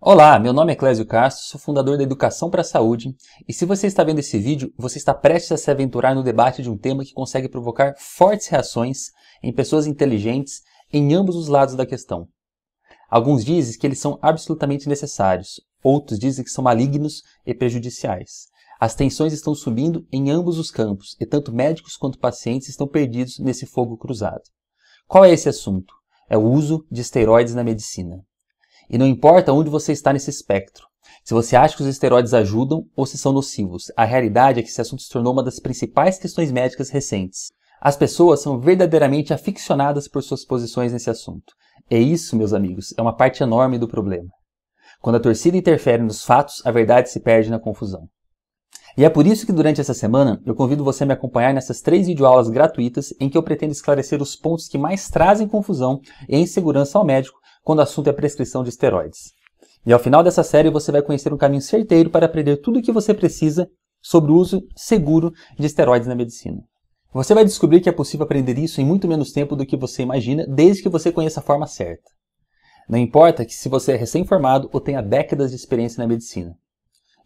Olá, meu nome é Clésio Castro, sou fundador da Educação para a Saúde e se você está vendo esse vídeo, você está prestes a se aventurar no debate de um tema que consegue provocar fortes reações em pessoas inteligentes em ambos os lados da questão. Alguns dizem que eles são absolutamente necessários, outros dizem que são malignos e prejudiciais. As tensões estão subindo em ambos os campos e tanto médicos quanto pacientes estão perdidos nesse fogo cruzado. Qual é esse assunto? É o uso de esteroides na medicina. E não importa onde você está nesse espectro, se você acha que os esteroides ajudam ou se são nocivos, a realidade é que esse assunto se tornou uma das principais questões médicas recentes. As pessoas são verdadeiramente aficionadas por suas posições nesse assunto. E isso, meus amigos, é uma parte enorme do problema. Quando a torcida interfere nos fatos, a verdade se perde na confusão. E é por isso que durante essa semana eu convido você a me acompanhar nessas 3 videoaulas gratuitas em que eu pretendo esclarecer os pontos que mais trazem confusão e insegurança ao médico quando o assunto é a prescrição de esteroides. E ao final dessa série você vai conhecer um caminho certeiro para aprender tudo o que você precisa sobre o uso seguro de esteroides na medicina. Você vai descobrir que é possível aprender isso em muito menos tempo do que você imagina, desde que você conheça a forma certa. Não importa que se você é recém-formado ou tenha décadas de experiência na medicina.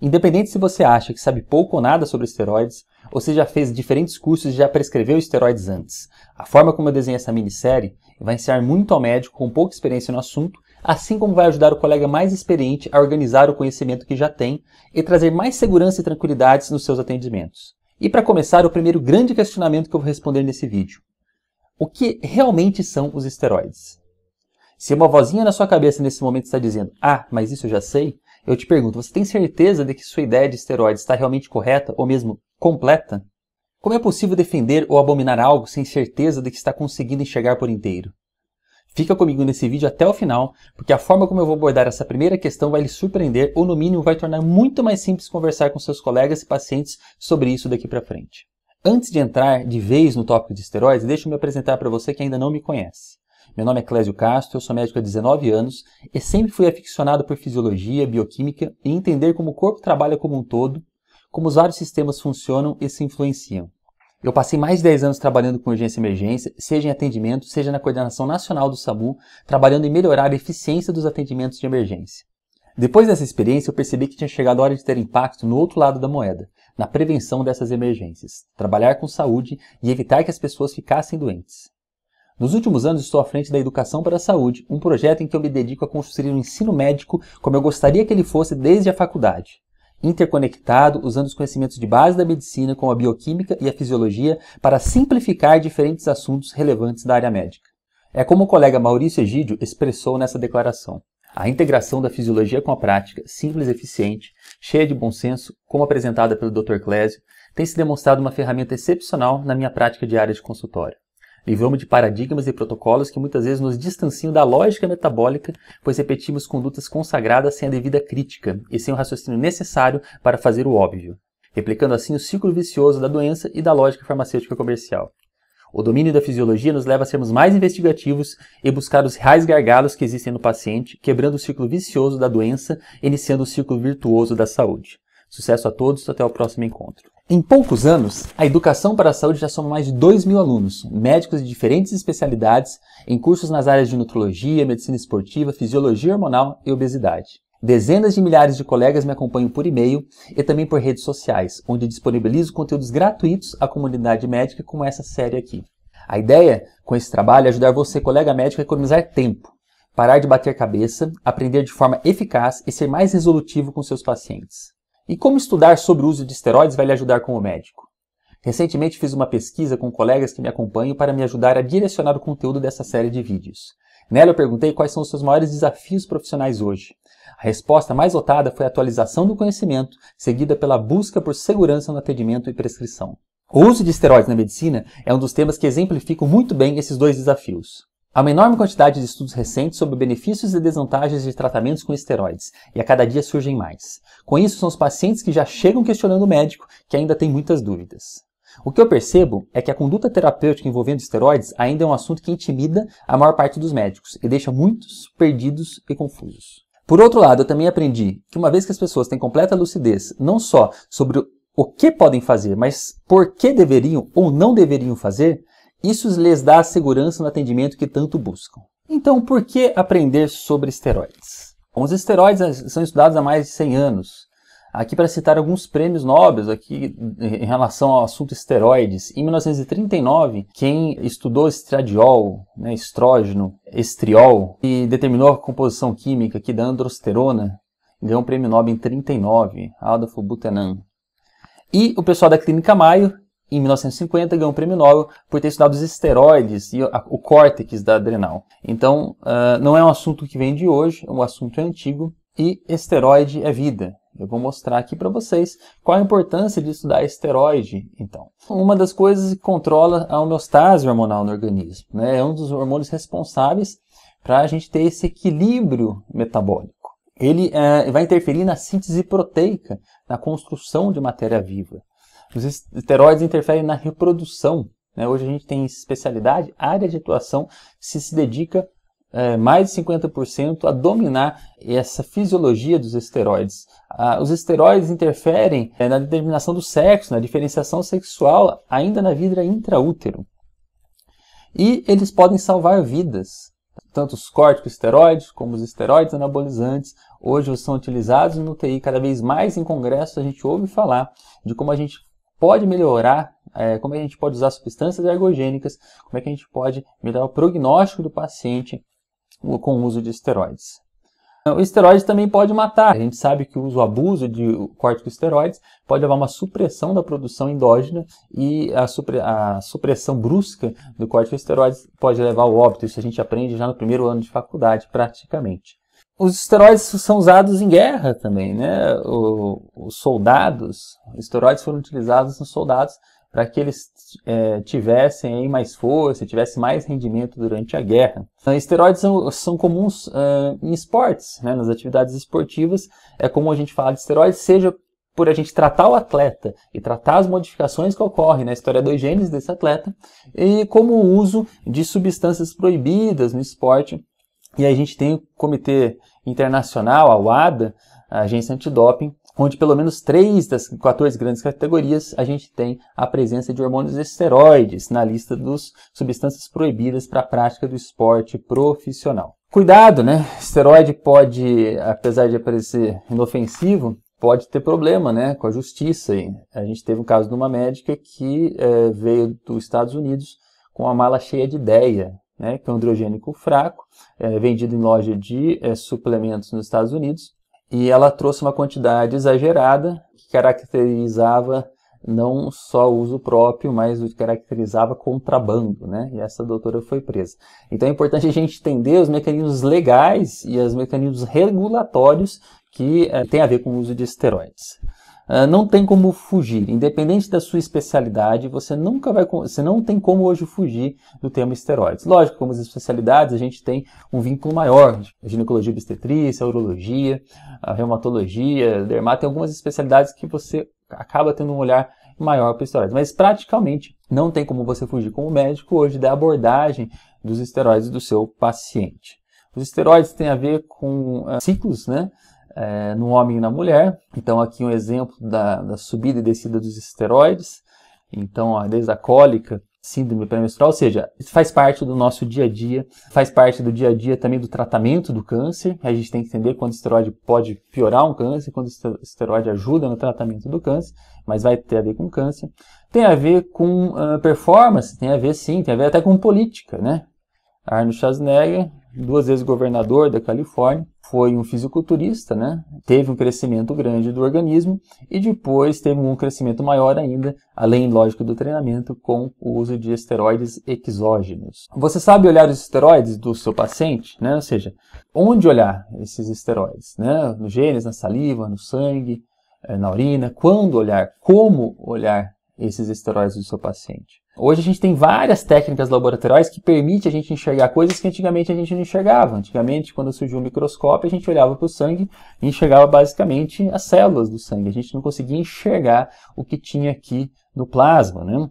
Independente se você acha que sabe pouco ou nada sobre esteroides, ou se já fez diferentes cursos e já prescreveu esteroides antes, a forma como eu desenho essa minissérie vai ensinar muito ao médico com pouca experiência no assunto, assim como vai ajudar o colega mais experiente a organizar o conhecimento que já tem e trazer mais segurança e tranquilidade nos seus atendimentos. E para começar, o primeiro grande questionamento que eu vou responder nesse vídeo. O que realmente são os esteroides? Se uma vozinha na sua cabeça nesse momento está dizendo, mas isso eu já sei, eu te pergunto, você tem certeza de que sua ideia de esteroides está realmente correta ou mesmo completa? Como é possível defender ou abominar algo sem certeza de que está conseguindo enxergar por inteiro? Fica comigo nesse vídeo até o final, porque a forma como eu vou abordar essa primeira questão vai lhe surpreender ou no mínimo vai tornar muito mais simples conversar com seus colegas e pacientes sobre isso daqui para frente. Antes de entrar de vez no tópico de esteroides, deixa eu me apresentar para você que ainda não me conhece. Meu nome é Clésio Castro, eu sou médico há 19 anos e sempre fui aficionado por fisiologia, bioquímica e entender como o corpo trabalha como um todo, como os vários sistemas funcionam e se influenciam. Eu passei mais de 10 anos trabalhando com urgência e emergência, seja em atendimento, seja na coordenação nacional do SAMU, trabalhando em melhorar a eficiência dos atendimentos de emergência. Depois dessa experiência, eu percebi que tinha chegado a hora de ter impacto no outro lado da moeda, na prevenção dessas emergências, trabalhar com saúde e evitar que as pessoas ficassem doentes. Nos últimos anos estou à frente da Educação para a Saúde, um projeto em que eu me dedico a construir um ensino médico como eu gostaria que ele fosse desde a faculdade. Interconectado, usando os conhecimentos de base da medicina como a bioquímica e a fisiologia para simplificar diferentes assuntos relevantes da área médica. É como o colega Maurício Egídio expressou nessa declaração. A integração da fisiologia com a prática, simples e eficiente, cheia de bom senso, como apresentada pelo Dr. Clésio, tem se demonstrado uma ferramenta excepcional na minha prática diária de consultório. Livrou-me de paradigmas e protocolos que muitas vezes nos distanciam da lógica metabólica, pois repetimos condutas consagradas sem a devida crítica e sem o raciocínio necessário para fazer o óbvio, replicando assim o ciclo vicioso da doença e da lógica farmacêutica comercial. O domínio da fisiologia nos leva a sermos mais investigativos e buscar os reais gargalos que existem no paciente, quebrando o ciclo vicioso da doença, iniciando o ciclo virtuoso da saúde. Sucesso a todos, até o próximo encontro. Em poucos anos, a Educação para a Saúde já soma mais de 2.000 alunos, médicos de diferentes especialidades, em cursos nas áreas de nutrologia, medicina esportiva, fisiologia hormonal e obesidade. Dezenas de milhares de colegas me acompanham por e-mail e também por redes sociais, onde disponibilizo conteúdos gratuitos à comunidade médica como essa série aqui. A ideia com esse trabalho é ajudar você, colega médico, a economizar tempo, parar de bater cabeça, aprender de forma eficaz e ser mais resolutivo com seus pacientes. E como estudar sobre o uso de esteroides vai lhe ajudar como médico? Recentemente fiz uma pesquisa com colegas que me acompanham para me ajudar a direcionar o conteúdo dessa série de vídeos. Nela eu perguntei quais são os seus maiores desafios profissionais hoje. A resposta mais votada foi a atualização do conhecimento, seguida pela busca por segurança no atendimento e prescrição. O uso de esteroides na medicina é um dos temas que exemplificam muito bem esses dois desafios. Há uma enorme quantidade de estudos recentes sobre benefícios e desvantagens de tratamentos com esteroides, e a cada dia surgem mais. Com isso, são os pacientes que já chegam questionando o médico, que ainda tem muitas dúvidas. O que eu percebo é que a conduta terapêutica envolvendo esteroides ainda é um assunto que intimida a maior parte dos médicos e deixa muitos perdidos e confusos. Por outro lado, eu também aprendi que uma vez que as pessoas têm completa lucidez, não só sobre o que podem fazer, mas por que deveriam ou não deveriam fazer, isso lhes dá a segurança no atendimento que tanto buscam. Então, por que aprender sobre esteroides? Os esteroides são estudados há mais de 100 anos. Aqui para citar alguns prêmios Nobel aqui em relação ao assunto esteroides. Em 1939, quem estudou estradiol, né, estrógeno, estriol, e determinou a composição química aqui da androsterona, ganhou um prêmio Nobel em 1939, Adolfo Buchanan. E o pessoal da Clínica Mayo, em 1950, ganhou um prêmio Nobel por ter estudado os esteroides e o córtex da adrenal. Então, não é um assunto que vem de hoje, o assunto é antigo e esteroide é vida. Eu vou mostrar aqui para vocês qual a importância de estudar esteroide, então. Uma das coisas que controla a homeostase hormonal no organismo, né? É um dos hormônios responsáveis para a gente ter esse equilíbrio metabólico. Ele vai interferir na síntese proteica, na construção de matéria viva. Os esteroides interferem na reprodução, né? Hoje a gente tem especialidade, área de atuação se dedica mais de 50% a dominar essa fisiologia dos esteroides. Os esteroides interferem na determinação do sexo, na diferenciação sexual, ainda na vida intraútero. E eles podem salvar vidas. Tanto os corticosteroides como os esteroides anabolizantes hoje são utilizados no UTI. Cada vez mais em congressos a gente ouve falar de como a gente pode melhorar, como a gente pode usar substâncias ergogênicas, como é que a gente pode melhorar o prognóstico do paciente com o uso de esteroides. O esteroide também pode matar. A gente sabe que o abuso de corticosteroides pode levar a uma supressão da produção endógena e a supressão brusca do corticosteroides pode levar ao óbito. Isso a gente aprende já no primeiro ano de faculdade, praticamente. Os esteroides são usados em guerra também, né? Os esteroides foram utilizados nos soldados para que eles tivessem aí mais força, tivessem mais rendimento durante a guerra. Esteroides são comuns em esportes, né? Nas atividades esportivas. É comum a gente falar de esteroides, seja por a gente tratar o atleta e tratar as modificações que ocorrem na esteroidogênese desse atleta, e como o uso de substâncias proibidas no esporte. E aí a gente tem o Comitê Internacional, a WADA, a Agência Antidoping, onde pelo menos 3 das 14 grandes categorias a gente tem a presença de hormônios esteroides na lista das substâncias proibidas para a prática do esporte profissional. Cuidado, né? Esteroide pode, apesar de parecer inofensivo, pode ter problema, né, com a justiça. A gente teve um caso de uma médica que veio dos Estados Unidos com uma mala cheia de DEA, né, que é um androgênico fraco, vendido em loja de suplementos nos Estados Unidos. E ela trouxe uma quantidade exagerada que caracterizava não só o uso próprio, mas o que caracterizava contrabando, né? E essa doutora foi presa. Então é importante a gente entender os mecanismos legais e os mecanismos regulatórios que têm a ver com o uso de esteroides. Não tem como fugir, independente da sua especialidade, você não tem como hoje fugir do tema esteroides. Lógico, como as especialidades, a gente tem um vínculo maior, a ginecologia, obstetrícia, a urologia, a reumatologia, a dermato, tem algumas especialidades que você acaba tendo um olhar maior para esteroides, mas praticamente não tem como você fugir como médico hoje da abordagem dos esteroides do seu paciente. Os esteroides têm a ver com ciclos, né? No homem e na mulher. Então aqui um exemplo da subida e descida dos esteroides. Então desde a cólica, síndrome pré-menstrual, ou seja, isso faz parte do nosso dia a dia, faz parte do dia a dia também do tratamento do câncer. A gente tem que entender quando o esteroide pode piorar um câncer, quando o esteroide ajuda no tratamento do câncer, mas vai ter a ver com câncer. Tem a ver com performance, tem a ver sim, tem a ver até com política, né? Arnold Schwarzenegger, 2 vezes governador da Califórnia, foi um fisiculturista, né? Teve um crescimento grande do organismo e depois teve um crescimento maior ainda, além, lógico, do treinamento, com o uso de esteroides exógenos. Você sabe olhar os esteroides do seu paciente, né? Ou seja, onde olhar esses esteroides, né? No genes, na saliva, no sangue, na urina, quando olhar, como olhar esses esteroides do seu paciente. Hoje a gente tem várias técnicas laboratoriais que permitem a gente enxergar coisas que antigamente a gente não enxergava. Antigamente, quando surgiu o microscópio, a gente olhava para o sangue e enxergava basicamente as células do sangue. A gente não conseguia enxergar o que tinha aqui no plasma, né?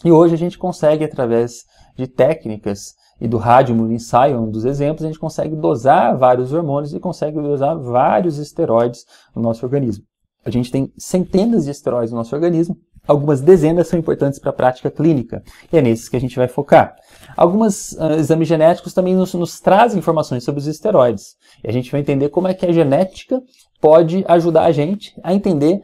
E hoje a gente consegue, através de técnicas e do radioimunoensaio, um dos exemplos, a gente consegue dosar vários hormônios e consegue dosar vários esteroides no nosso organismo. A gente tem centenas de esteroides no nosso organismo. algumas dezenas são importantes para a prática clínica, e é nesses que a gente vai focar. Alguns exames genéticos também nos trazem informações sobre os esteroides, e a gente vai entender como é que a genética pode ajudar a gente a entender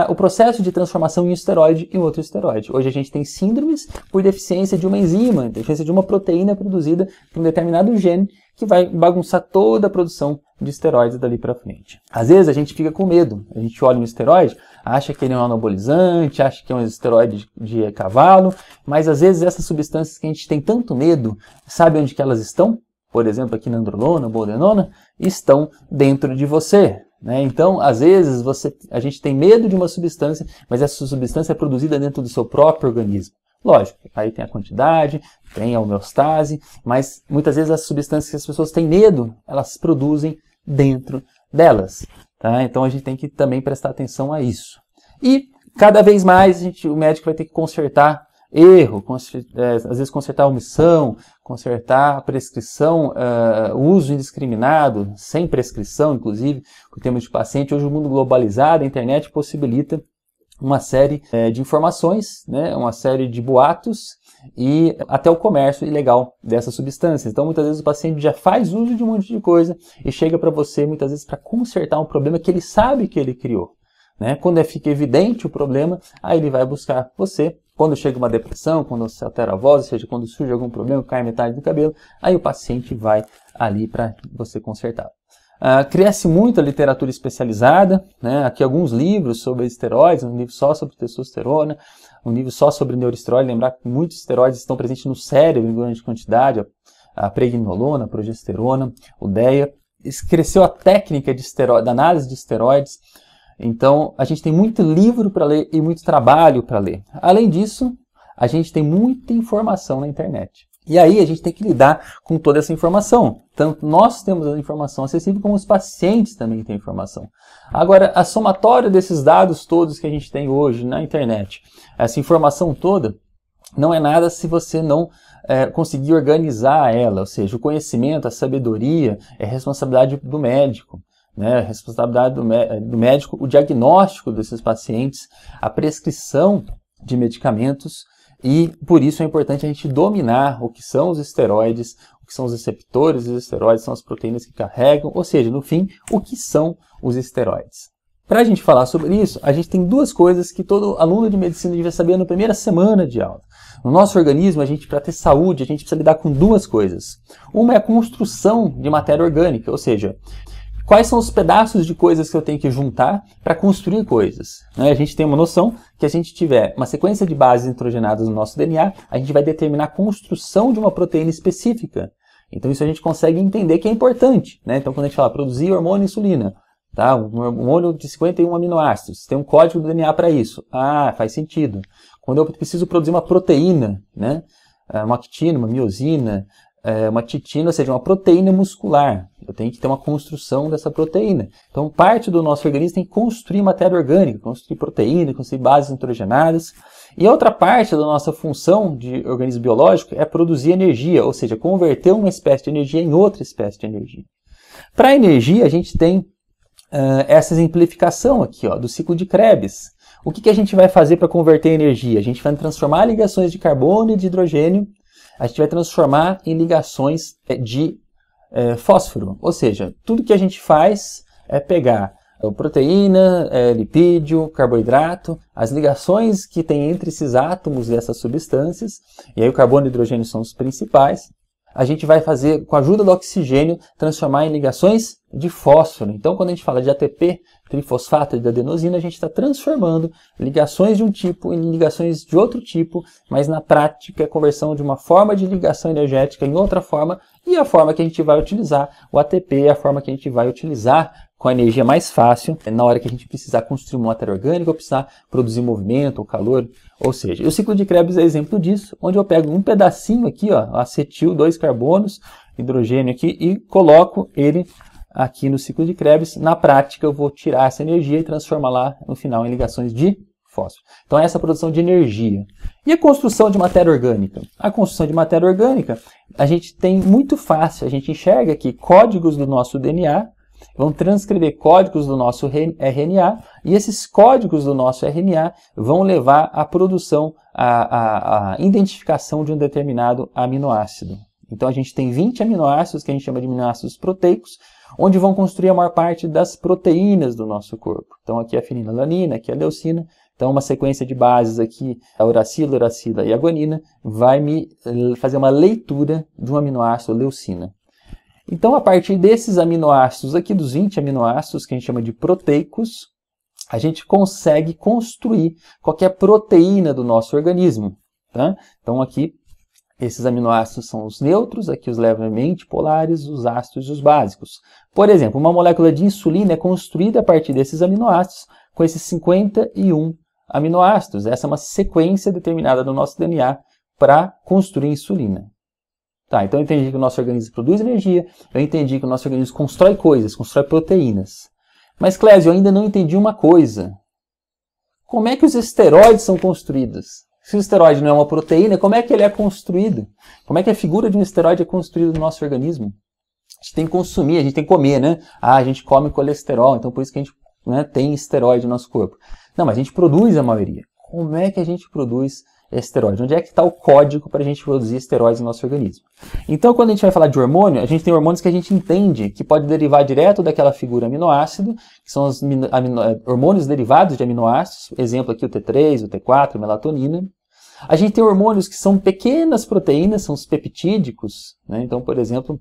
o processo de transformação em um esteroide em outro esteroide. Hoje a gente tem síndromes por deficiência de uma enzima, deficiência de uma proteína produzida por um determinado gene que vai bagunçar toda a produção de esteroides dali para frente. Às vezes a gente fica com medo, a gente olha um esteroide, acha que ele é um anabolizante, acha que é um esteroide de cavalo, mas às vezes essas substâncias que a gente tem tanto medo, sabe onde que elas estão? Por exemplo, aqui na androlona, boldenona, estão dentro de você. Então, às vezes, a gente tem medo de uma substância, mas essa substância é produzida dentro do seu próprio organismo. Lógico, aí tem a quantidade, tem a homeostase, mas muitas vezes as substâncias que as pessoas têm medo, elas se produzem dentro delas. Tá? Então, a gente tem que também prestar atenção a isso. E, cada vez mais, o médico vai ter que consertar erro, às vezes consertar a omissão, consertar a prescrição, o uso indiscriminado, sem prescrição, inclusive, por termos de paciente. Hoje o mundo globalizado, a internet possibilita uma série de informações, uma série de boatos e até o comércio ilegal dessas substâncias. Então, muitas vezes o paciente já faz uso de um monte de coisa e chega para você, muitas vezes, para consertar um problema que ele sabe que ele criou. Quando fica evidente o problema, aí ele vai buscar você. Quando chega uma depressão, quando se altera a voz, ou seja, quando surge algum problema, cai metade do cabelo, aí o paciente vai ali para você consertar. Cresce muito a literatura especializada, aqui alguns livros sobre esteroides, um livro só sobre testosterona, um livro só sobre neuroesteroide. Lembrar que muitos esteroides estão presentes no cérebro em grande quantidade, a pregnenolona, a progesterona, o DEA. Cresceu a técnica da análise de esteroides. Então, a gente tem muito livro para ler e muito trabalho para ler. Além disso, a gente tem muita informação na internet. E aí, a gente tem que lidar com toda essa informação. Tanto nós temos a informação acessível, como os pacientes também têm informação. Agora, a somatória desses dados todos que a gente tem hoje na internet, essa informação toda, não é nada se você não conseguir organizar ela. Ou seja, o conhecimento, a sabedoria é responsabilidade do médico. A responsabilidade do médico, o diagnóstico desses pacientes, a prescrição de medicamentos, e por isso é importante a gente dominar o que são os esteroides, o que são os receptores dos esteroides, são as proteínas que carregam, ou seja, no fim, o que são os esteroides. Para a gente falar sobre isso, a gente tem duas coisas que todo aluno de medicina devia saber na primeira semana de aula. No nosso organismo, para ter saúde, a gente precisa lidar com duas coisas. Uma é a construção de matéria orgânica, ou seja, quais são os pedaços de coisas que eu tenho que juntar para construir coisas? A gente tem uma noção que a gente tiver uma sequência de bases nitrogenadas no nosso DNA, a gente vai determinar a construção de uma proteína específica. Então isso a gente consegue entender que é importante. Então quando a gente fala produzir hormônio insulina, tá? Um hormônio de 51 aminoácidos, tem um código do DNA para isso. Faz sentido. Quando eu preciso produzir uma proteína, uma actina, uma miosina, uma titina, ou seja, uma proteína muscular. Eu tenho que ter uma construção dessa proteína. Então, parte do nosso organismo tem que construir matéria orgânica, construir proteína, construir bases nitrogenadas. E a outra parte da nossa função de organismo biológico é produzir energia, ou seja, converter uma espécie de energia em outra espécie de energia. Para a energia, a gente tem essa exemplificação aqui, do ciclo de Krebs. O que a gente vai fazer para converter energia? A gente vai transformar ligações de carbono e de hidrogênio, a gente vai transformar em ligações de fósforo. Ou seja, tudo que a gente faz é pegar proteína, lipídio, carboidrato, as ligações que tem entre esses átomos dessas substâncias, e aí o carbono e o hidrogênio são os principais. A gente vai fazer, com a ajuda do oxigênio, transformar em ligações de fósforo. Então, quando a gente fala de ATP, trifosfato e de adenosina, a gente está transformando ligações de um tipo em ligações de outro tipo, mas na prática é a conversão de uma forma de ligação energética em outra forma, e a forma que a gente vai utilizar o ATP é a forma que a gente vai utilizar com a energia mais fácil, na hora que a gente precisar construir uma matéria orgânica ou precisar produzir movimento ou calor, ou seja, o ciclo de Krebs é exemplo disso, onde eu pego um pedacinho aqui, acetil, 2 carbonos, hidrogênio aqui, e coloco ele aqui no ciclo de Krebs. Na prática, eu vou tirar essa energia e transformar lá no final em ligações de fósforo. Então, essa é a produção de energia. E a construção de matéria orgânica? A construção de matéria orgânica, a gente tem muito fácil, a gente enxerga aqui códigos do nosso DNA, vão transcrever códigos do nosso RNA, e esses códigos do nosso RNA vão levar à produção, à identificação de um determinado aminoácido. Então a gente tem 20 aminoácidos, que a gente chama de aminoácidos proteicos, onde vão construir a maior parte das proteínas do nosso corpo. Então aqui a fenilalanina, aqui a leucina. Então uma sequência de bases aqui, a uracila, uracila e a guanina, vai me fazer uma leitura de um aminoácido leucina. Então a partir desses aminoácidos aqui, dos 20 aminoácidos, que a gente chama de proteicos, a gente consegue construir qualquer proteína do nosso organismo. Tá? Então aqui, esses aminoácidos são os neutros, aqui os levemente polares, os ácidos e os básicos. Por exemplo, uma molécula de insulina é construída a partir desses aminoácidos, com esses 51 aminoácidos. Essa é uma sequência determinada do nosso DNA para construir insulina. Tá, então eu entendi que o nosso organismo produz energia, eu entendi que o nosso organismo constrói coisas, constrói proteínas. Mas, Clésio, eu ainda não entendi uma coisa. Como é que os esteroides são construídos? Se o esteroide não é uma proteína, como é que ele é construído? Como é que a figura de um esteroide é construída no nosso organismo? A gente tem que consumir, a gente tem que comer, né? Ah, a gente come colesterol, então por isso que a gente, né, tem esteroide no nosso corpo. Não, mas a gente produz a maioria. Como é que a gente produz esteroide? Onde é que está o código para a gente produzir esteroides no nosso organismo? Então, quando a gente vai falar de hormônio, a gente tem hormônios que a gente entende que pode derivar direto daquela figura aminoácido, que são os hormônios derivados de aminoácidos, exemplo aqui o T3, o T4, a melatonina. A gente tem hormônios que são pequenas proteínas, são os peptídicos, né? Então, por exemplo,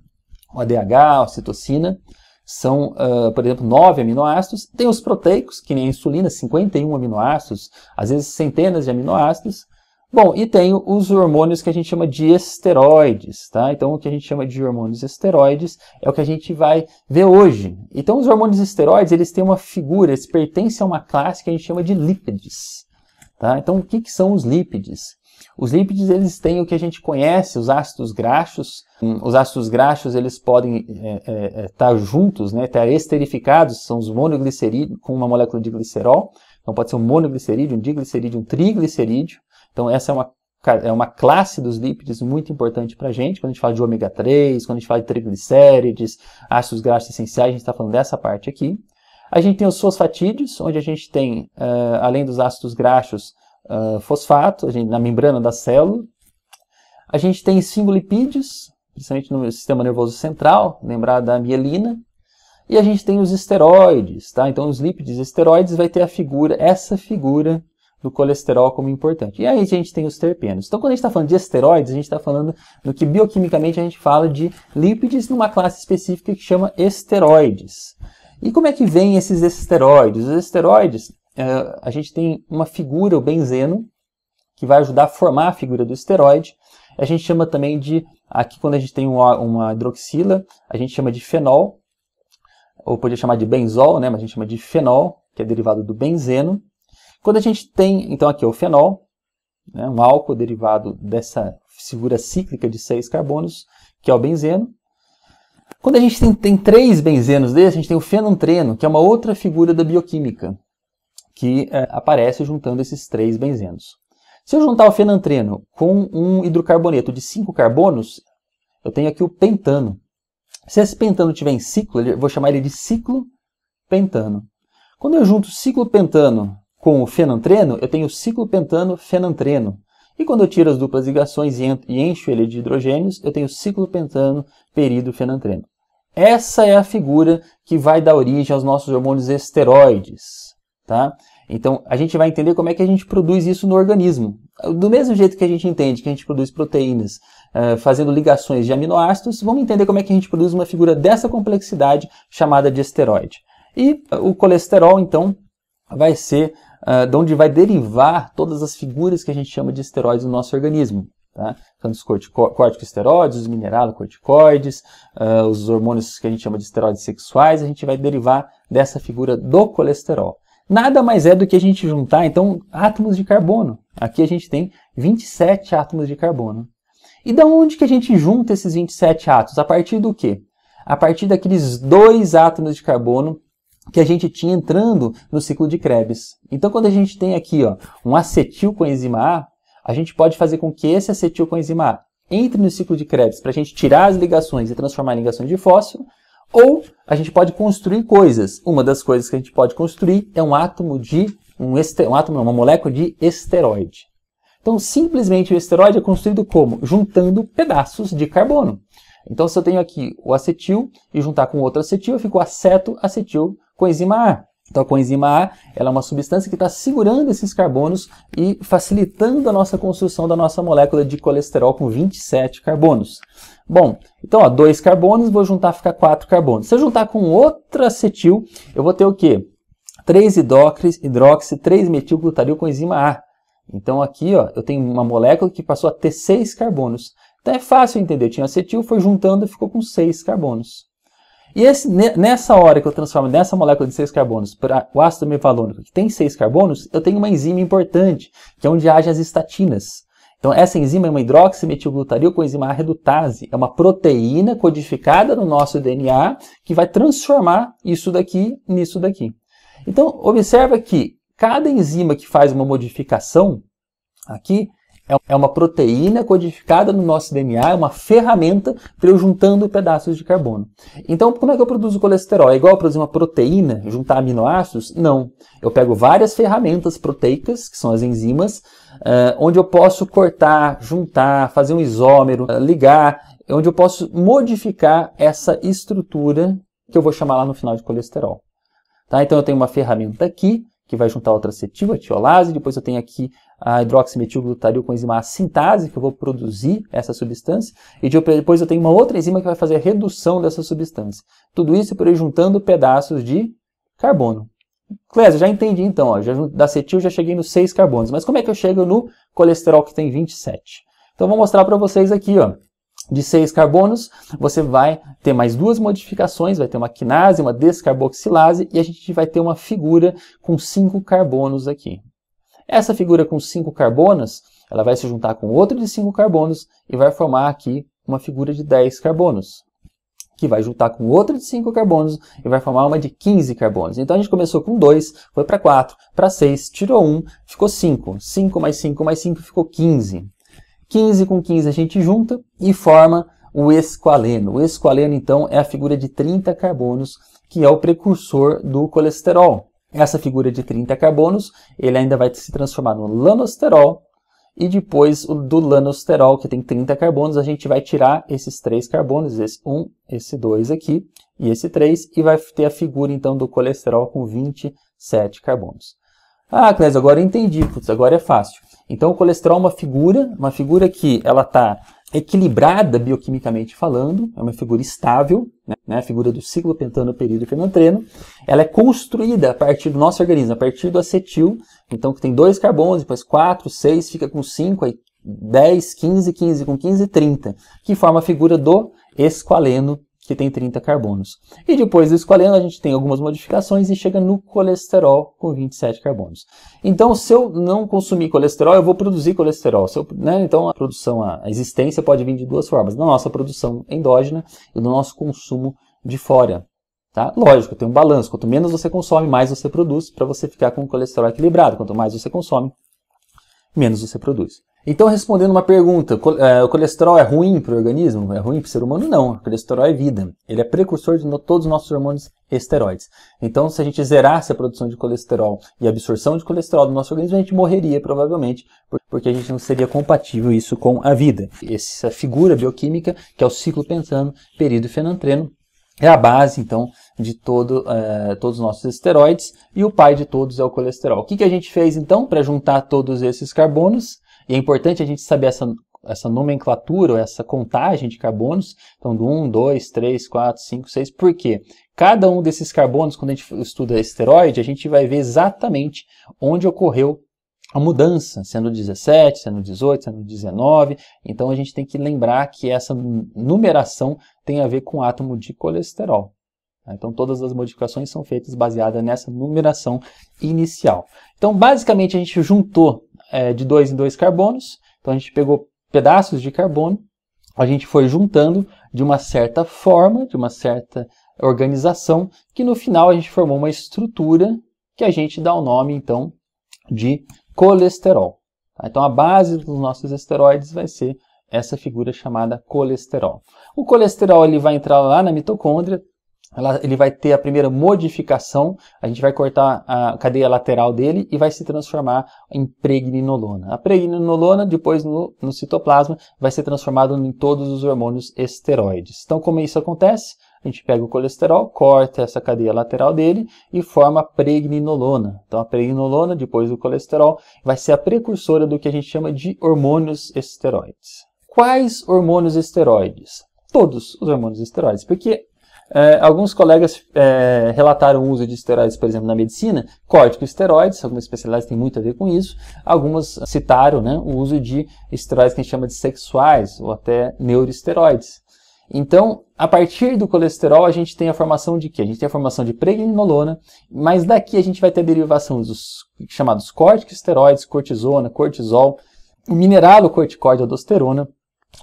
o ADH, a ocitocina, são, por exemplo, 9 aminoácidos. Tem os proteicos, que nem a insulina, 51 aminoácidos, às vezes centenas de aminoácidos. Bom, e tem os hormônios que a gente chama de esteroides, tá? Então, o que a gente chama de hormônios esteroides é o que a gente vai ver hoje. Então, os hormônios esteroides, eles têm uma figura, eles pertencem a uma classe que a gente chama de lípides. Tá? Então, o que são os lípides? Os lípides, eles têm o que a gente conhece, os ácidos graxos. Os ácidos graxos, eles podem estar juntos, né, estar esterificados, são os monoglicerídeos com uma molécula de glicerol. Então, pode ser um monoglicerídeo, um diglicerídeo, um triglicerídeo. Então, essa é uma classe dos lípides muito importante para a gente. Quando a gente fala de ômega 3, quando a gente fala de triglicérides, ácidos graxos essenciais, a gente está falando dessa parte aqui. A gente tem os fosfatídeos, onde a gente tem, além dos ácidos graxos, fosfato, na membrana da célula. A gente tem esfingolipídios, principalmente no sistema nervoso central, lembrar da mielina. E a gente tem os esteroides, tá? Então, os lípides esteroides vai ter essa figura do colesterol como importante. E aí a gente tem os terpenos. Então, quando a gente está falando de esteroides, a gente está falando do que bioquimicamente a gente fala de lípides numa classe específica que chama esteroides. E como é que vem esses esteroides? Os esteroides, a gente tem uma figura, o benzeno, que vai ajudar a formar a figura do esteroide. A gente chama também de, aqui quando a gente tem uma hidroxila, a gente chama de fenol, ou podia chamar de benzol, né? Mas a gente chama de fenol, que é derivado do benzeno. Quando a gente tem, então aqui é o fenol, né? Um álcool derivado dessa figura cíclica de 6 carbonos, que é o benzeno. Quando a gente tem 3 benzenos desses, a gente tem o fenantreno, que é uma outra figura da bioquímica, que aparece juntando esses 3 benzenos. Se eu juntar o fenantreno com um hidrocarboneto de 5 carbonos, eu tenho aqui o pentano. Se esse pentano tiver em ciclo, eu vou chamar ele de ciclopentano. Quando eu junto o ciclopentano com o fenantreno, eu tenho o ciclopentano-fenantreno. E quando eu tiro as duplas ligações e encho ele de hidrogênios, eu tenho o ciclopentano peridofenantreno. Essa é a figura que vai dar origem aos nossos hormônios esteroides. Tá? Então, a gente vai entender como é que a gente produz isso no organismo. Do mesmo jeito que a gente entende que a gente produz proteínas fazendo ligações de aminoácidos, vamos entender como é que a gente produz uma figura dessa complexidade chamada de esteroide. E o colesterol, então, vai ser de onde vai derivar todas as figuras que a gente chama de esteroides no nosso organismo. Tá? Então, os corticosteroides, os mineralocorticoides, os hormônios que a gente chama de esteroides sexuais, a gente vai derivar dessa figura do colesterol. Nada mais é do que a gente juntar, então, átomos de carbono. Aqui a gente tem 27 átomos de carbono. E da onde que a gente junta esses 27 átomos? A partir do quê? A partir daqueles 2 átomos de carbono que a gente tinha entrando no ciclo de Krebs. Então, quando a gente tem aqui um acetil coenzima A, a gente pode fazer com que esse acetil coenzima A entre no ciclo de Krebs para a gente tirar as ligações e transformar em ligações de fósforo, Ou a gente pode construir coisas. Uma das coisas que a gente pode construir é um átomo de uma molécula de esteroide. Então, simplesmente o esteroide é construído como? Juntando pedaços de carbono. Então, se eu tenho aqui o acetil e juntar com outro acetil, eu fico aceto-acetil coenzima A. Então, a coenzima A ela é uma substância que está segurando esses carbonos e facilitando a nossa construção da nossa molécula de colesterol com 27 carbonos. Bom, então, ó, 2 carbonos, vou juntar, fica 4 carbonos. Se eu juntar com outro acetil, eu vou ter o quê? 3 hidroxi, 3 metilglutaril coenzima A. Então, aqui ó, eu tenho uma molécula que passou a ter 6 carbonos. Então, é fácil entender. Eu tinha acetil, foi juntando e ficou com 6 carbonos. E nessa hora que eu transformo nessa molécula de 6 carbonos para o ácido mevalônico, que tem 6 carbonos, eu tenho uma enzima importante, que é onde agem as estatinas. Então, essa enzima é uma hidroximetilglutaril coenzima A redutase. É uma proteína codificada no nosso DNA que vai transformar isso daqui nisso daqui. Então, observa que cada enzima que faz uma modificação aqui é uma proteína codificada no nosso DNA, é uma ferramenta para eu juntando pedaços de carbono. Então, como é que eu produzo colesterol? É igual eu produzir uma proteína, juntar aminoácidos? Não. Eu pego várias ferramentas proteicas, que são as enzimas, onde eu posso cortar, juntar, fazer um isómero, ligar, onde eu posso modificar essa estrutura que eu vou chamar lá no final de colesterol. Tá? Então, eu tenho uma ferramenta aqui, que vai juntar outra acetil, a tiolase, depois eu tenho aqui a hidroximetilglutaril coenzima A sintase, que eu vou produzir essa substância, e depois eu tenho uma outra enzima que vai fazer a redução dessa substância. Tudo isso por ir juntando pedaços de carbono. Clésio, já entendi então, ó, da acetil já cheguei nos 6 carbonos, mas como é que eu chego no colesterol que tem 27? Então eu vou mostrar para vocês aqui, ó. De 6 carbonos, você vai ter mais 2 modificações, vai ter uma quinase, uma descarboxilase, e a gente vai ter uma figura com 5 carbonos aqui. Essa figura com 5 carbonos, ela vai se juntar com outra de 5 carbonos e vai formar aqui uma figura de 10 carbonos, que vai juntar com outra de 5 carbonos e vai formar uma de 15 carbonos. Então a gente começou com 2, foi para 4, para 6, tirou 1, ficou 5. 5 mais 5 mais 5 ficou 15. 15 com 15 a gente junta e forma o esqualeno. O esqualeno, então, é a figura de 30 carbonos, que é o precursor do colesterol. Essa figura de 30 carbonos, ele ainda vai se transformar no lanosterol, e depois do lanosterol, que tem 30 carbonos, a gente vai tirar esses 3 carbonos, esse 1, esse 2 aqui, e esse 3, e vai ter a figura, então, do colesterol com 27 carbonos. Ah, Clésio, agora eu entendi, putz, agora é fácil. Então, o colesterol é uma figura que ela está equilibrada bioquimicamente falando, é uma figura estável, né? A figura do ciclo pentano-período e fenantreno. Ela é construída a partir do nosso organismo, a partir do acetil, então que tem 2 carbonos, depois 4, 6, fica com 5, aí 10, 15, 15 com 15, 30, que forma a figura do esqualeno, que tem 30 carbonos. E depois do esqualeno a gente tem algumas modificações e chega no colesterol com 27 carbonos. Então, se eu não consumir colesterol, eu vou produzir colesterol. Então, a existência pode vir de 2 formas. Da nossa produção endógena e do nosso consumo de fora. Tá? Lógico, tem um balanço. Quanto menos você consome, mais você produz, para você ficar com o colesterol equilibrado. Quanto mais você consome, menos você produz. Então, respondendo uma pergunta, o colesterol é ruim para o organismo? É ruim para o ser humano? Não, o colesterol é vida. Ele é precursor de todos os nossos hormônios esteroides. Então, se a gente zerasse a produção de colesterol e a absorção de colesterol do nosso organismo, a gente morreria provavelmente, porque a gente não seria compatível isso com a vida. Essa figura bioquímica, que é o ciclo pentano, período e fenantreno, é a base, então, de todos os nossos esteroides, e o pai de todos é o colesterol. O que a gente fez, então, para juntar todos esses carbonos? E é importante a gente saber essa nomenclatura, ou essa contagem de carbonos. Então, do 1, 2, 3, 4, 5, 6. Por quê? Cada um desses carbonos, quando a gente estuda esteroide, a gente vai ver exatamente onde ocorreu a mudança, sendo 17, sendo 18, sendo 19. Então, a gente tem que lembrar que essa numeração tem a ver com o átomo de colesterol. Então, todas as modificações são feitas baseadas nessa numeração inicial. Então, basicamente, a gente juntou de 2 em 2 carbonos. Então, a gente pegou pedaços de carbono, a gente foi juntando de uma certa forma, de uma certa organização, que no final a gente formou uma estrutura que a gente dá o nome, então, de colesterol. Então, a base dos nossos esteroides vai ser essa figura chamada colesterol. O colesterol ele vai entrar lá na mitocôndria, ele vai ter a primeira modificação, a gente vai cortar a cadeia lateral dele e vai se transformar em pregnenolona. A pregnenolona, depois no citoplasma, vai ser transformada em todos os hormônios esteroides. Então, como isso acontece? A gente pega o colesterol, corta essa cadeia lateral dele e forma a pregnenolona. Então, a pregnenolona, depois do colesterol, vai ser a precursora do que a gente chama de hormônios esteroides. Quais hormônios esteroides? Todos os hormônios esteroides, porque alguns colegas relataram o uso de esteroides, por exemplo, na medicina, corticosteroides, algumas especialidades têm muito a ver com isso, algumas citaram, né, o uso de esteroides que a gente chama de sexuais, ou até neuroesteroides. Então, a partir do colesterol, a gente tem a formação de quê? A gente tem a formação de pregnenolona, mas daqui a gente vai ter a derivação dos chamados corticosteroides, cortisona, cortisol, o mineralocorticoide, aldosterona.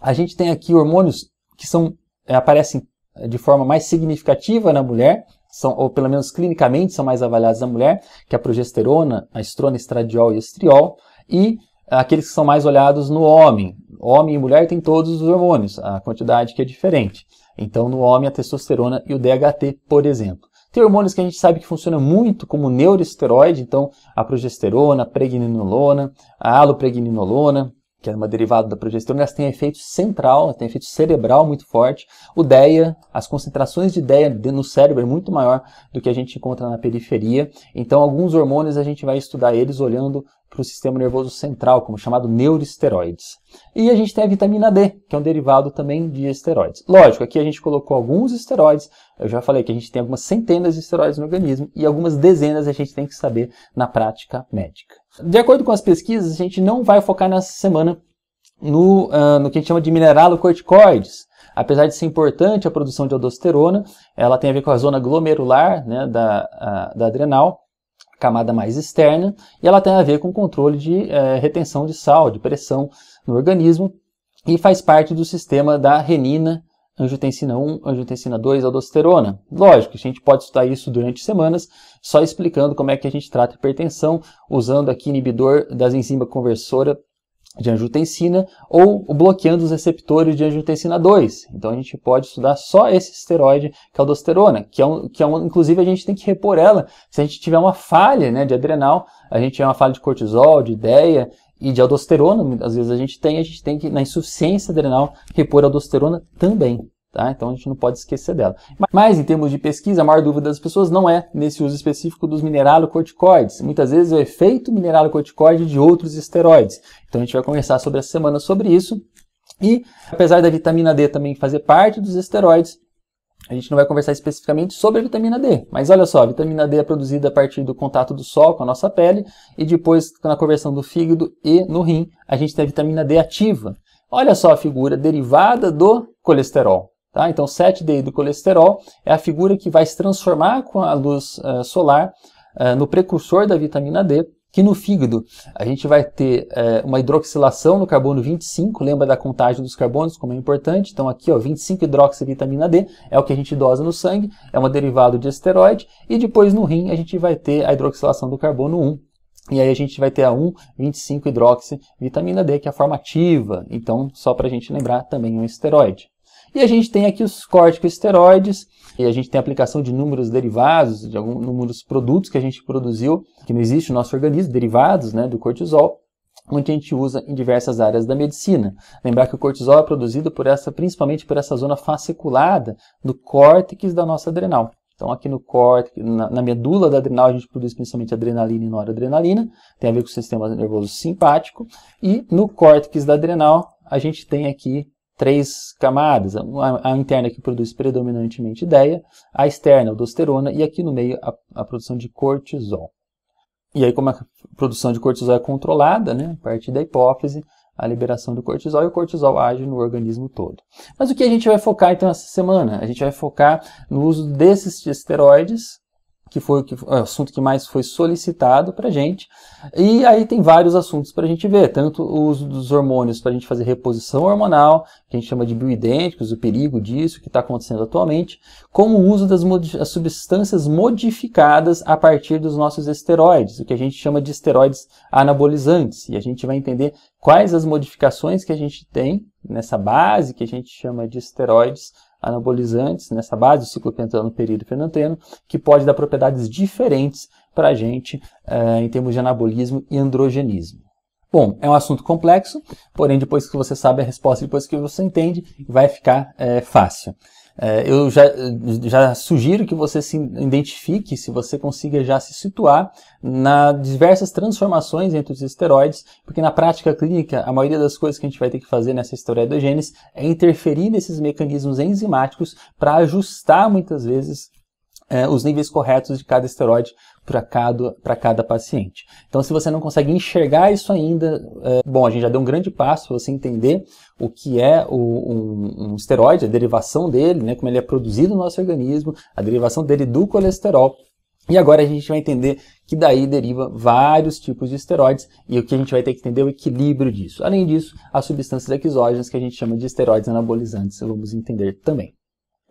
A gente tem aqui hormônios que aparecem de forma mais significativa na mulher, ou pelo menos clinicamente são mais avaliados na mulher, que é a progesterona, a estrona, estradiol e estriol, e aqueles que são mais olhados no homem. Homem e mulher têm todos os hormônios, a quantidade que é diferente. Então, no homem, a testosterona e o DHT, por exemplo. Tem hormônios que a gente sabe que funcionam muito como neuroesteroide, então a progesterona, a pregnenolona, a alopregnenolona, que é uma derivada da progesterona, elas têm efeito central, têm efeito cerebral muito forte. O DEA, as concentrações de DEA no cérebro é muito maior do que a gente encontra na periferia. Então, alguns hormônios a gente vai estudar eles olhando para o sistema nervoso central, como chamado neuroesteroides. E a gente tem a vitamina D, que é um derivado também de esteroides. Lógico, aqui a gente colocou alguns esteroides, eu já falei que a gente tem algumas centenas de esteroides no organismo e algumas dezenas a gente tem que saber na prática médica. De acordo com as pesquisas, a gente não vai focar nessa semana no que a gente chama de mineralocorticoides. Apesar de ser importante a produção de aldosterona, ela tem a ver com a zona glomerular, né, da adrenal, camada mais externa, e ela tem a ver com o controle de retenção de sal, de pressão no organismo, e faz parte do sistema da renina, angiotensina 1, angiotensina 2, aldosterona. Lógico, a gente pode estudar isso durante semanas, só explicando como é que a gente trata a hipertensão, usando aqui inibidor das enzimas conversora de angiotensina ou bloqueando os receptores de angiotensina 2. Então a gente pode estudar só esse esteroide, que é a aldosterona, inclusive a gente tem que repor ela se a gente tiver uma falha, né, de adrenal, a gente tiver uma falha de cortisol, de DEA e de aldosterona, às vezes a gente tem que, na insuficiência adrenal, repor a aldosterona também. Tá? Então a gente não pode esquecer dela. Mas em termos de pesquisa, a maior dúvida das pessoas não é nesse uso específico dos mineralocorticoides. Muitas vezes é o efeito mineralocorticoide de outros esteroides. Então a gente vai conversar sobre essa semana sobre isso. E apesar da vitamina D também fazer parte dos esteroides, a gente não vai conversar especificamente sobre a vitamina D. Mas olha só, a vitamina D é produzida a partir do contato do sol com a nossa pele e depois na conversão do fígado e no rim, a gente tem a vitamina D ativa. Olha só a figura derivada do colesterol. Tá? Então, 7-DI do colesterol é a figura que vai se transformar com a luz solar no precursor da vitamina D, que no fígado a gente vai ter uma hidroxilação no carbono 25, lembra da contagem dos carbonos, como é importante. Então aqui, ó, 25-hidroxivitamina D é o que a gente dosa no sangue, é um derivado de esteroide, e depois no rim a gente vai ter a hidroxilação do carbono 1. E aí a gente vai ter a 1,25-hidroxivitamina D, que é a forma ativa. Então, só para a gente lembrar, também é um esteroide. E a gente tem aqui os corticosteroides, e a gente tem a aplicação de inúmeros derivados, de inúmeros produtos que a gente produziu, que não existe no nosso organismo, derivados, né, do cortisol, onde a gente usa em diversas áreas da medicina. Lembrar que o cortisol é produzido principalmente por essa zona fasciculada do córtex da nossa adrenal. Então aqui no córtex, na medula da adrenal, a gente produz principalmente adrenalina e noradrenalina, tem a ver com o sistema nervoso simpático, e no córtex da adrenal a gente tem aqui 3 camadas, a interna que produz predominantemente DEA, a externa, aldosterona, e aqui no meio a produção de cortisol. E aí, como a produção de cortisol é controlada, né, a partir da hipófise, a liberação do cortisol, e o cortisol age no organismo todo. Mas o que a gente vai focar então essa semana? A gente vai focar no uso desses esteroides, que foi o assunto que mais foi solicitado para a gente. E aí tem vários assuntos para a gente ver, tanto o uso dos hormônios para a gente fazer reposição hormonal, que a gente chama de bioidênticos, o perigo disso que está acontecendo atualmente, como o uso das substâncias modificadas a partir dos nossos esteroides, o que a gente chama de esteroides anabolizantes. E a gente vai entender quais as modificações que a gente tem nessa base que a gente chama de esteroides anabolizantes nessa base, o ciclopentano, período e fenanteno, que pode dar propriedades diferentes para a gente em termos de anabolismo e androgenismo. Bom, é um assunto complexo, porém depois que você sabe a resposta, depois que você entende, vai ficar fácil. Eu já sugiro que você se identifique, se você consiga já se situar nas diversas transformações entre os esteroides, porque na prática clínica, a maioria das coisas que a gente vai ter que fazer nessa esteroidogênese é interferir nesses mecanismos enzimáticos para ajustar, muitas vezes, os níveis corretos de cada esteroide para cada paciente. Então, se você não consegue enxergar isso ainda, bom, a gente já deu um grande passo para você entender o que é um esteroide, a derivação dele, né, como ele é produzido no nosso organismo, a derivação dele do colesterol. E agora a gente vai entender que daí deriva vários tipos de esteroides e o que a gente vai ter que entender é o equilíbrio disso. Além disso, as substâncias exógenas que a gente chama de esteroides anabolizantes, vamos entender também.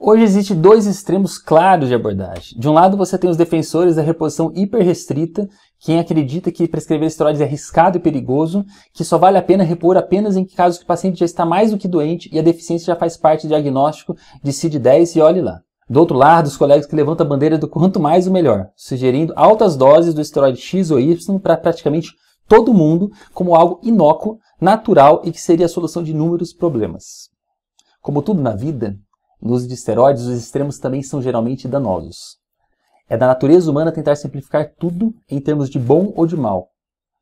Hoje existem dois extremos claros de abordagem. De um lado você tem os defensores da reposição hiperrestrita, quem acredita que prescrever esteroides é arriscado e perigoso, que só vale a pena repor apenas em casos que o paciente já está mais do que doente e a deficiência já faz parte do diagnóstico de CID-10 e olhe lá. Do outro lado, os colegas que levantam a bandeira do quanto mais o melhor, sugerindo altas doses do esteroide X ou Y para praticamente todo mundo como algo inócuo, natural e que seria a solução de inúmeros problemas. Como tudo na vida, no uso de esteroides, os extremos também são geralmente danosos. É da natureza humana tentar simplificar tudo em termos de bom ou de mal,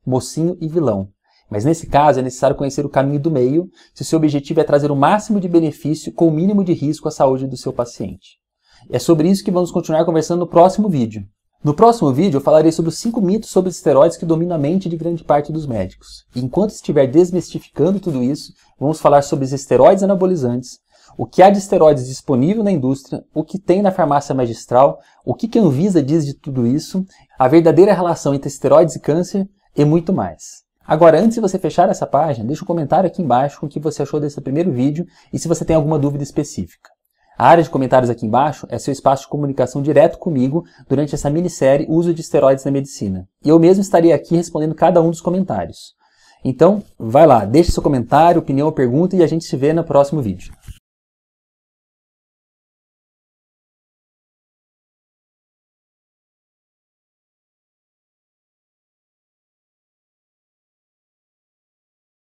mocinho e vilão. Mas nesse caso é necessário conhecer o caminho do meio, se o seu objetivo é trazer o máximo de benefício com o mínimo de risco à saúde do seu paciente. É sobre isso que vamos continuar conversando no próximo vídeo. No próximo vídeo eu falarei sobre os 5 mitos sobre os esteroides que dominam a mente de grande parte dos médicos. E enquanto estiver desmistificando tudo isso, vamos falar sobre os esteroides anabolizantes, o que há de esteroides disponível na indústria, o que tem na farmácia magistral, o que a Anvisa diz de tudo isso, a verdadeira relação entre esteroides e câncer e muito mais. Agora, antes de você fechar essa página, deixa um comentário aqui embaixo com o que você achou desse primeiro vídeo e se você tem alguma dúvida específica. A área de comentários aqui embaixo é seu espaço de comunicação direto comigo durante essa minissérie Uso de Esteroides na Medicina. E eu mesmo estarei aqui respondendo cada um dos comentários. Então, vai lá, deixe seu comentário, opinião ou pergunta e a gente se vê no próximo vídeo.